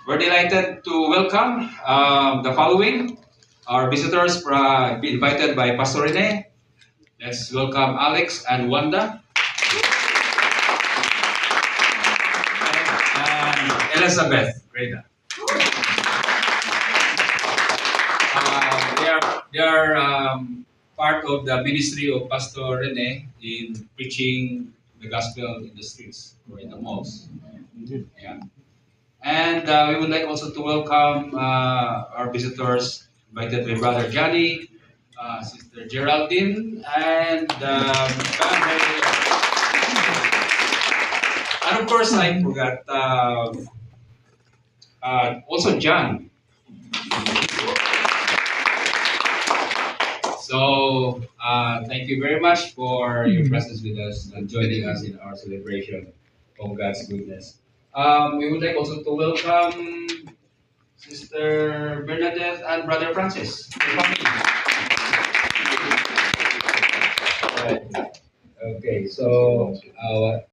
We're delighted to welcome the following. Our visitors invited by Pastor Rene. Let's welcome Alex and Wanda and Elizabeth. Great. They are part of the ministry of Pastor Rene in preaching the gospel in the streets or in the malls. Yeah. And we would like also to welcome our visitors invited by Brother Johnny, Sister Geraldine, and of course I forgot also John. So thank you very much for your presence with us and joining us in our celebration of God's goodness. We would like also to welcome Sister Bernadette and Brother Francis. Alright. Okay, so